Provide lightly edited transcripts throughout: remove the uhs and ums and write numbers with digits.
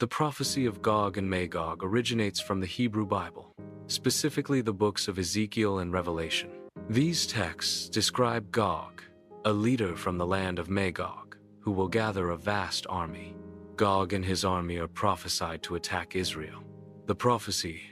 The prophecy of Gog and Magog originates from the Hebrew Bible, specifically the books of Ezekiel and Revelation. These texts describe Gog, a leader from the land of Magog, who will gather a vast army. Gog and his army are prophesied to attack Israel. The prophecy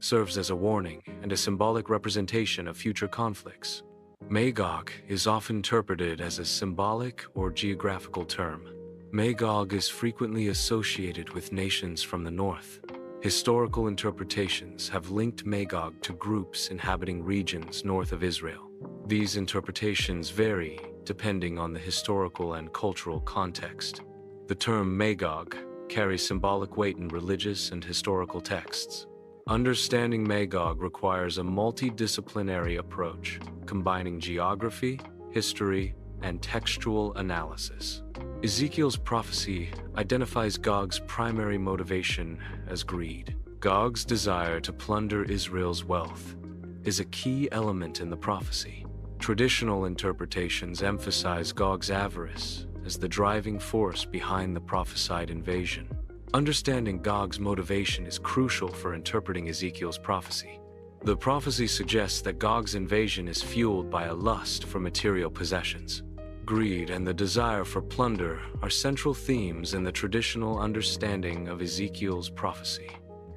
serves as a warning and a symbolic representation of future conflicts. Magog is often interpreted as a symbolic or geographical term. Magog is frequently associated with nations from the north. Historical interpretations have linked Magog to groups inhabiting regions north of Israel. These interpretations vary depending on the historical and cultural context. The term Magog carries symbolic weight in religious and historical texts. Understanding Magog requires a multidisciplinary approach, combining geography, history, and textual analysis. Ezekiel's prophecy identifies Gog's primary motivation as greed. Gog's desire to plunder Israel's wealth is a key element in the prophecy. Traditional interpretations emphasize Gog's avarice as the driving force behind the prophesied invasion. Understanding Gog's motivation is crucial for interpreting Ezekiel's prophecy. The prophecy suggests that Gog's invasion is fueled by a lust for material possessions. Greed and the desire for plunder are central themes in the traditional understanding of Ezekiel's prophecy.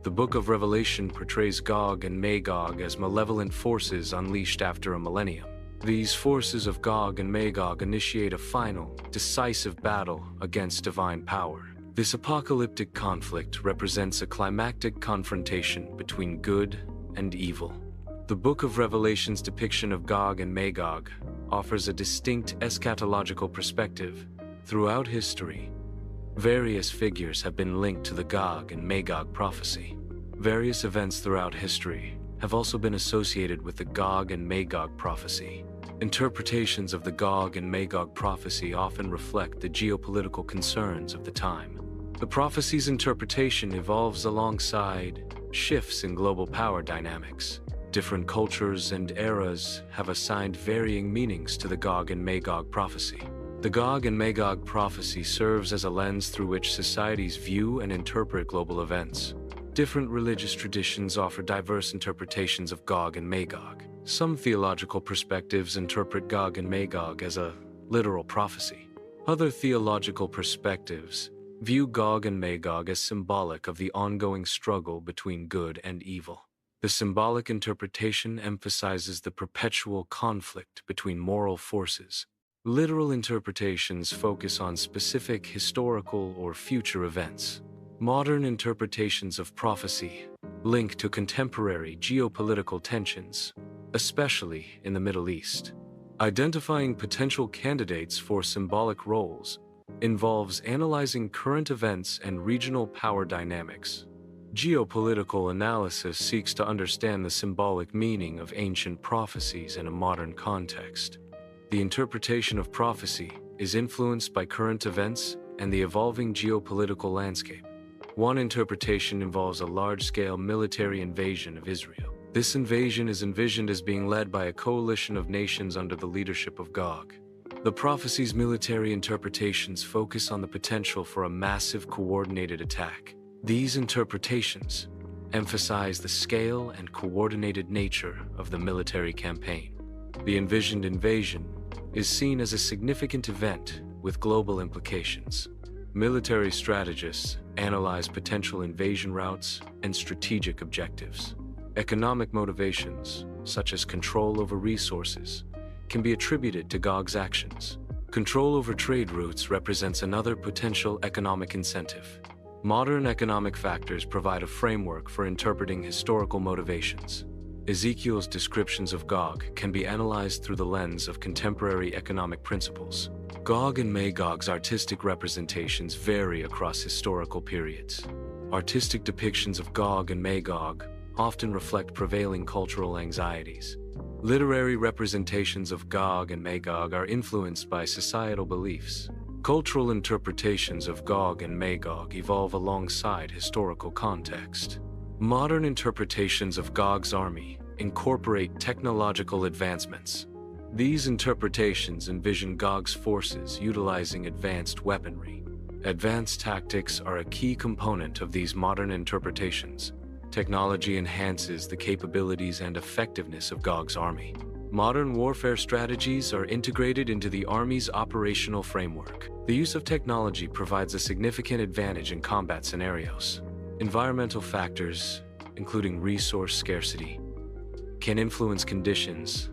The book of Revelation portrays Gog and Magog as malevolent forces unleashed after a millennium. These forces of Gog and Magog initiate a final, decisive battle against divine power. This apocalyptic conflict represents a climactic confrontation between good and evil. The Book of Revelation's depiction of Gog and Magog offers a distinct eschatological perspective. Throughout history, various figures have been linked to the Gog and Magog prophecy. Various events throughout history have also been associated with the Gog and Magog prophecy. Interpretations of the Gog and Magog prophecy often reflect the geopolitical concerns of the time. The prophecy's interpretation evolves alongside shifts in global power dynamics. Different cultures and eras have assigned varying meanings to the Gog and Magog prophecy. The Gog and Magog prophecy serves as a lens through which societies view and interpret global events. Different religious traditions offer diverse interpretations of Gog and Magog. Some theological perspectives interpret Gog and Magog as a literal prophecy. Other theological perspectives view Gog and Magog as symbolic of the ongoing struggle between good and evil. The symbolic interpretation emphasizes the perpetual conflict between moral forces. Literal interpretations focus on specific historical or future events. Modern interpretations of prophecy link to contemporary geopolitical tensions, especially in the Middle East. Identifying potential candidates for symbolic roles involves analyzing current events and regional power dynamics. Geopolitical analysis seeks to understand the symbolic meaning of ancient prophecies in a modern context. The interpretation of prophecy is influenced by current events and the evolving geopolitical landscape. One interpretation involves a large-scale military invasion of Israel. This invasion is envisioned as being led by a coalition of nations under the leadership of Gog. The prophecy's military interpretations focus on the potential for a massive coordinated attack. These interpretations emphasize the scale and coordinated nature of the military campaign. The envisioned invasion is seen as a significant event with global implications. Military strategists analyze potential invasion routes and strategic objectives. Economic motivations, such as control over resources, can be attributed to Gog's actions. Control over trade routes represents another potential economic incentive. Modern economic factors provide a framework for interpreting historical motivations. Ezekiel's descriptions of Gog can be analyzed through the lens of contemporary economic principles. Gog and Magog's artistic representations vary across historical periods. Artistic depictions of Gog and Magog often reflect prevailing cultural anxieties. Literary representations of Gog and Magog are influenced by societal beliefs. Cultural interpretations of Gog and Magog evolve alongside historical context. Modern interpretations of Gog's army incorporate technological advancements. These interpretations envision Gog's forces utilizing advanced weaponry. Advanced tactics are a key component of these modern interpretations. Technology enhances the capabilities and effectiveness of Gog's army. Modern warfare strategies are integrated into the Army's operational framework. The use of technology provides a significant advantage in combat scenarios. Environmental factors, including resource scarcity, can influence conditions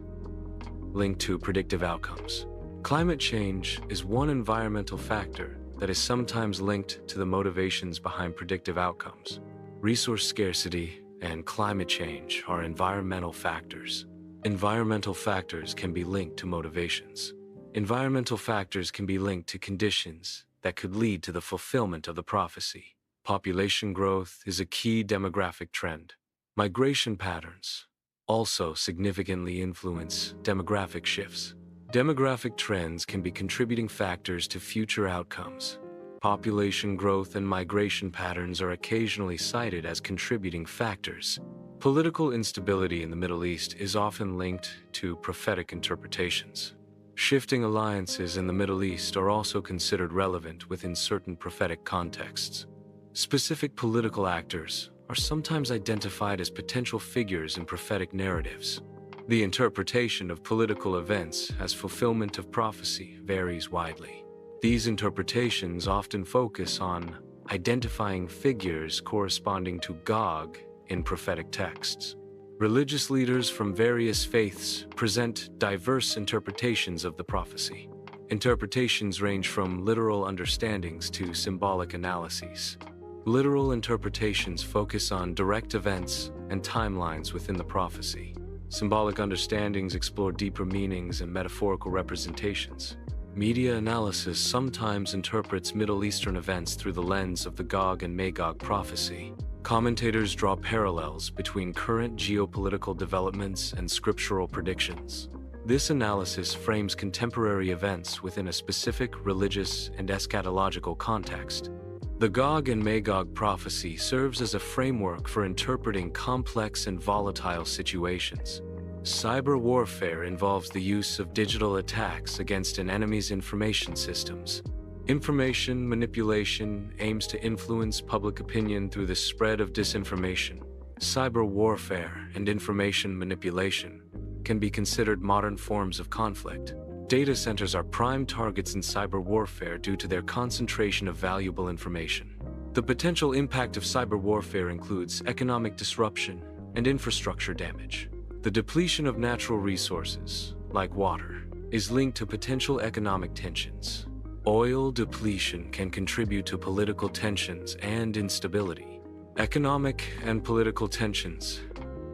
linked to predictive outcomes. Climate change is one environmental factor that is sometimes linked to the motivations behind predictive outcomes. Resource scarcity and climate change are environmental factors. Environmental factors can be linked to motivations. Environmental factors can be linked to conditions that could lead to the fulfillment of the prophecy. Population growth is a key demographic trend. Migration patterns also significantly influence demographic shifts. Demographic trends can be contributing factors to future outcomes. Population growth and migration patterns are occasionally cited as contributing factors. Political instability in the Middle East is often linked to prophetic interpretations. Shifting alliances in the Middle East are also considered relevant within certain prophetic contexts. Specific political actors are sometimes identified as potential figures in prophetic narratives. The interpretation of political events as fulfillment of prophecy varies widely. These interpretations often focus on identifying figures corresponding to Gog in prophetic texts. Religious leaders from various faiths present diverse interpretations of the prophecy. Interpretations range from literal understandings to symbolic analyses. Literal interpretations focus on direct events and timelines within the prophecy. Symbolic understandings explore deeper meanings and metaphorical representations. Media analysis sometimes interprets Middle Eastern events through the lens of the Gog and Magog prophecy. Commentators draw parallels between current geopolitical developments and scriptural predictions. This analysis frames contemporary events within a specific religious and eschatological context. The Gog and Magog prophecy serves as a framework for interpreting complex and volatile situations. Cyber warfare involves the use of digital attacks against an enemy's information systems. Information manipulation aims to influence public opinion through the spread of disinformation. Cyber warfare and information manipulation can be considered modern forms of conflict. Data centers are prime targets in cyber warfare due to their concentration of valuable information. The potential impact of cyber warfare includes economic disruption and infrastructure damage. The depletion of natural resources, like water, is linked to potential economic tensions. Oil depletion can contribute to political tensions and instability. Economic and political tensions,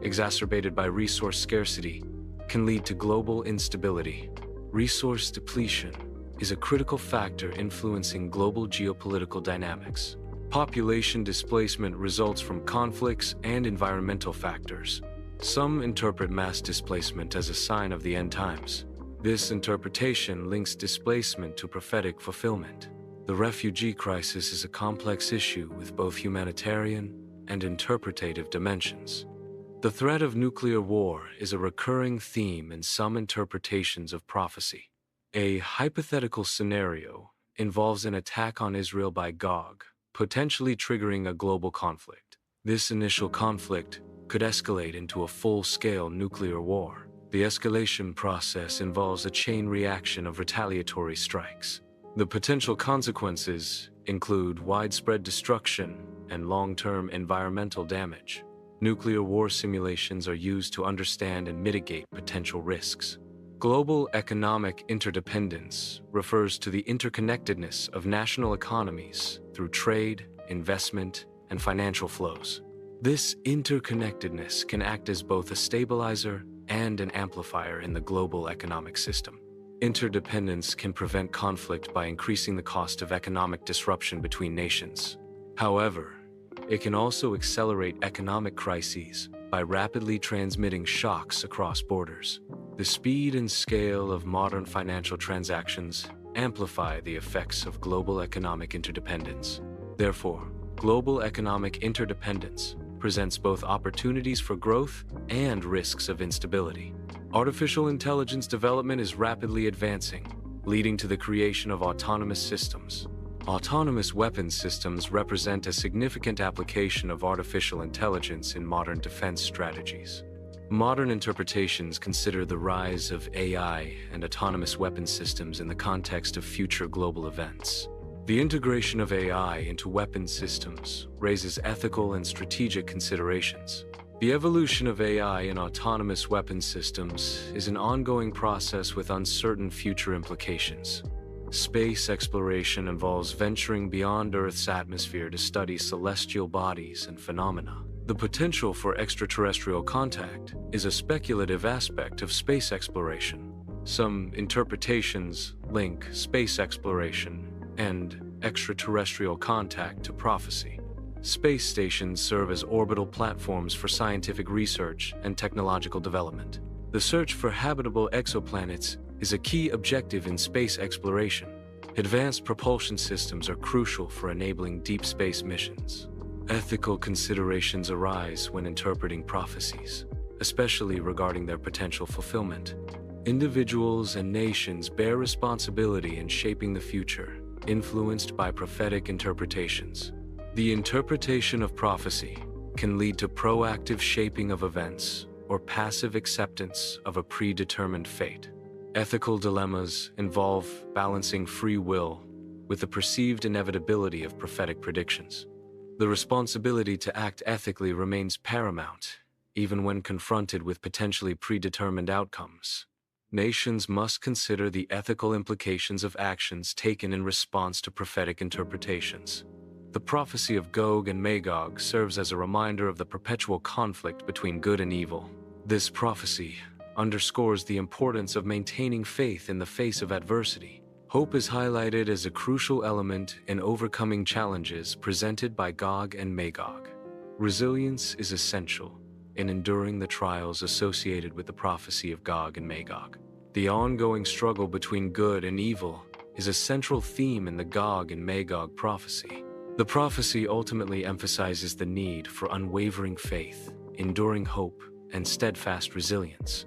exacerbated by resource scarcity, can lead to global instability. Resource depletion is a critical factor influencing global geopolitical dynamics. Population displacement results from conflicts and environmental factors. Some interpret mass displacement as a sign of the end times. This interpretation links displacement to prophetic fulfillment. The refugee crisis is a complex issue with both humanitarian and interpretative dimensions. The threat of nuclear war is a recurring theme in some interpretations of prophecy. A hypothetical scenario involves an attack on Israel by Gog, potentially triggering a global conflict. This initial conflict could escalate into a full-scale nuclear war. The escalation process involves a chain reaction of retaliatory strikes. The potential consequences include widespread destruction and long-term environmental damage. Nuclear war simulations are used to understand and mitigate potential risks. Global economic interdependence refers to the interconnectedness of national economies through trade, investment, and financial flows. This interconnectedness can act as both a stabilizer and an amplifier in the global economic system. Interdependence can prevent conflict by increasing the cost of economic disruption between nations. However, it can also accelerate economic crises by rapidly transmitting shocks across borders. The speed and scale of modern financial transactions amplify the effects of global economic interdependence. Therefore, global economic interdependence presents both opportunities for growth and risks of instability. Artificial intelligence development is rapidly advancing, leading to the creation of autonomous systems. Autonomous weapons systems represent a significant application of artificial intelligence in modern defense strategies. Modern interpretations consider the rise of AI and autonomous weapons systems in the context of future global events. The integration of AI into weapons systems raises ethical and strategic considerations. The evolution of AI in autonomous weapons systems is an ongoing process with uncertain future implications. Space exploration involves venturing beyond Earth's atmosphere to study celestial bodies and phenomena. The potential for extraterrestrial contact is a speculative aspect of space exploration. Some interpretations link space exploration and extraterrestrial contact to prophecy. Space stations serve as orbital platforms for scientific research and technological development. The search for habitable exoplanets is a key objective in space exploration. Advanced propulsion systems are crucial for enabling deep space missions. Ethical considerations arise when interpreting prophecies, especially regarding their potential fulfillment. Individuals and nations bear responsibility in shaping the future, influenced by prophetic interpretations. The interpretation of prophecy can lead to proactive shaping of events or passive acceptance of a predetermined fate. Ethical dilemmas involve balancing free will with the perceived inevitability of prophetic predictions. The responsibility to act ethically remains paramount, even when confronted with potentially predetermined outcomes. Nations must consider the ethical implications of actions taken in response to prophetic interpretations. The prophecy of Gog and Magog serves as a reminder of the perpetual conflict between good and evil. This prophecy underscores the importance of maintaining faith in the face of adversity. Hope is highlighted as a crucial element in overcoming challenges presented by Gog and Magog. Resilience is essential in enduring the trials associated with the prophecy of Gog and Magog. The ongoing struggle between good and evil is a central theme in the Gog and Magog prophecy. The prophecy ultimately emphasizes the need for unwavering faith, enduring hope, and steadfast resilience.